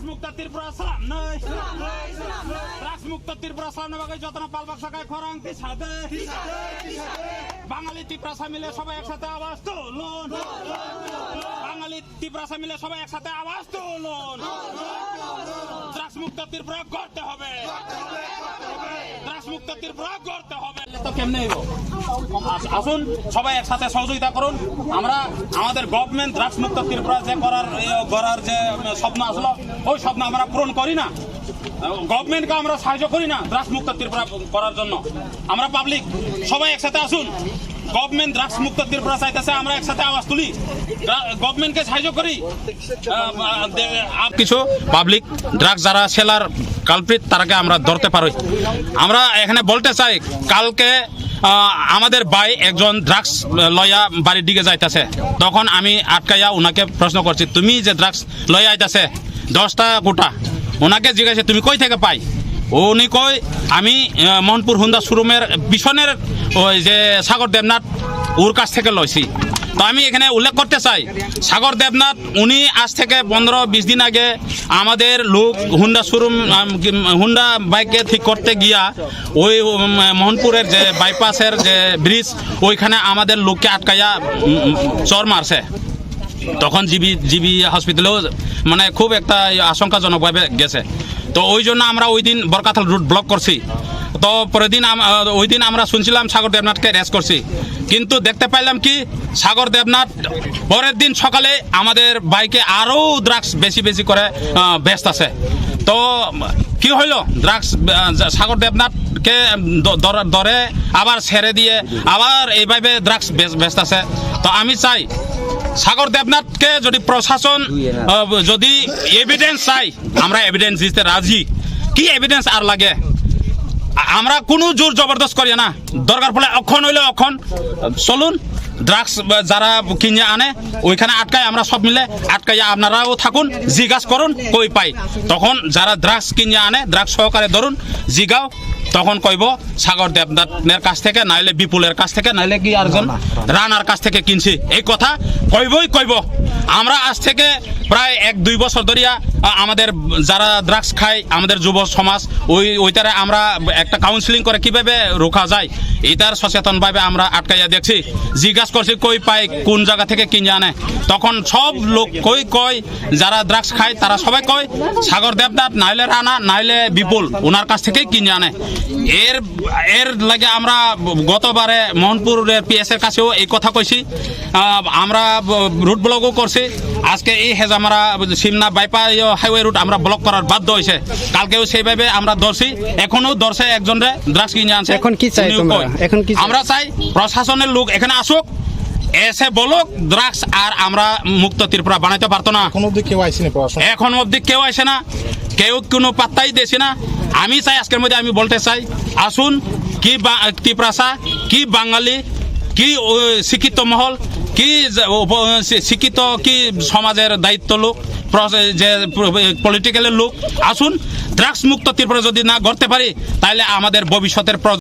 Muka Tirpura salam noi. Muka Tirpura salam na bagai jotna palbak sakai khorang tisade. Bangali Tirpura মিলে সবাই একসাথে আওয়াজ তুলুন। বাঙালি ত্রিপুরা মিলে সবাই একসাথে আওয়াজ তুলুন। ড্রাগস মুক্ত ত্রিপুরা করতে হবে। ড্রাগস মুক্ত ত্রিপুরা করতে হবে। তো কেমনে হইব? আসুন সবাই একসাথে সহযোগিতা করুন। আমরা আমাদের গভর্নমেন্ট ড্রাগস মুক্ত ত্রিপুরা যে করার যে স্বপ্ন আসলো ওই স্বপ্ন আমরা পূরণ করি না। গভর্নমেন্টকে আমরা সাহায্য করি না ড্রাগস মুক্ত ত্রিপুরা করার জন্য। আমরা পাবলিক সবাই একসাথে আসুন। গভর্নমেন্ট ড্রাগস মুক্ত ত্রিপুরা চাইতেছে, আমরা একসাথে আওয়াজ তুলি, গভর্নমেন্টকে সাহায্য করি। কিছু পাবলিক ড্রাগস যারা সেলার কালপ্রিট তারাকে আমরা ধরতে পারি। আমরা এখানে বলতে চাই, কালকে আমাদের ভাই একজন ড্রাগস লয়া বাড়ির দিকে যাইতেছে, তখন আমি আটকাইয়া ওনাকে প্রশ্ন করছি, তুমি যে ড্রাগস লয়া আইতাছে 10টা গোটা, ওনাকে জিজ্ঞাসা তুমি কই থেকে পাই? উনি কই আমি মোহনপুর হুন্ডা শোরুমের পিছনের ওই যে সাগর দেবনাথ ওর কাছ থেকে লইছি। তো আমি এখানে উল্লেখ করতে চাই, সাগর দেবনাথ উনি আজ থেকে 15-20 দিন আগে আমাদের লোক হুন্ডা শোরুম হুন্ডা বাইকে ঠিক করতে গিয়া ওই মোহনপুরের যে বাইপাসের যে ব্রিজ ওইখানে আমাদের লোককে আটকাইয়া চর মারছে। তখন জিবি হসপিটালেও মানে খুব একটা আশঙ্কাজনকভাবে গেছে। তো ওই জন্য আমরা ওই দিন বরকাতাল রুট ব্লক করছি। তো পরের দিন ওই দিন আমরা শুনছিলাম সাগর দেবনাথকে অ্যারেস্ট করছি, কিন্তু দেখতে পাইলাম কি সাগর দেবনাথ পরের দিন সকালে আমাদের বাইকে আরও ড্রাগস বেশি করে ব্যস্ত আছে। তো কি হইল, ড্রাগস সাগর দেবনাথকে ধরে আবার ছেড়ে দিয়ে আবার এইভাবে ড্রাগস ব্যস্ত আছে। তো আমি চাই সাগর দেবনাথকে যদি প্রশাসন যদি এভিডেন্স চাই, আমরা এভিডেন্স দিতে রাজি। কি এভিডেন্স আর লাগে? আমরা কোনো জোর জবরদস্ত করি না, দরকার পড়লে অক্ষণ হইলে অক্ষণ চলুন। ড্রাগস যারা কিনে আনে ওইখানে আটকায়, আমরা সব মিলে আটকাইয়া আপনারাও থাকুন, জিজ্ঞাসা করুন কই পাই। তখন যারা ড্রাগস কিনে আনে ড্রাগস সহকারে ধরুন, জিগাও, তখন কইব সাগর দেবনাথের কাছ থেকে, নাইলে বিপুলের কাছ থেকে, নাইলে কি আরেকজন রানার কাছ থেকে কিনছি, এই কথা কইব। আমরা আজ থেকে প্রায় 1-2 বছর ধরিয়া আমাদের যারা ড্রাগস খায় আমাদের যুব সমাজ ওইটারে আমরা একটা কাউন্সিলিং করে কিভাবে রোকা যায় এটার সচেতনভাবে আমরা আটকাইয়া দেখছি, জিজ্ঞাসা করছি কই পাই, কোন জায়গা থেকে কিনে আনে। তখন সব লোক কয় যারা ড্রাগস খায় তারা সবাই কয় সাগর দেবনাথ নাইলে রানা নাইলে বিপুল ওনার কাছ থেকেই কিনে আনে। এর লাগে আমরা গতবারে মোহনপুরের পিএস এর কাছেও এই কথা কইছি, আমরা রুট ব্লকও করছি। আজকে এই Hezamara Simna bypass highway root আমরা ব্লক করার বাধ্য হয়েছে। কালকেও সেইভাবে আমরা ধরছি, এখনো ধরছে একজনে ড্রাগস কিনে আনছে। এখন কি চাই তোমরা? এখন কি আমরা চাই প্রশাসনের লোক এখানে আসুক, এসে বলুক ড্রাগস আর আমরা মুক্ত ত্রিপুরা বানাইতে পারতো না। এখন অবধি কেউ আসে না, কেউ কোনো পাত্তাই দিয়েছে না। আমি চাই আজকের মধ্যে আমি বলতে চাই, আসুন, কি ত্রিপুরা, কি বাঙালি, কি শিক্ষিত মহল, কি শিক্ষিত, কি সমাজের দায়িত্ব লোক, যে পলিটিক্যালের লোক, আসুন ড্রাগস মুক্ত ত্রিপুরা যদি না গড়তে পারি তাহলে আমাদের ভবিষ্যতের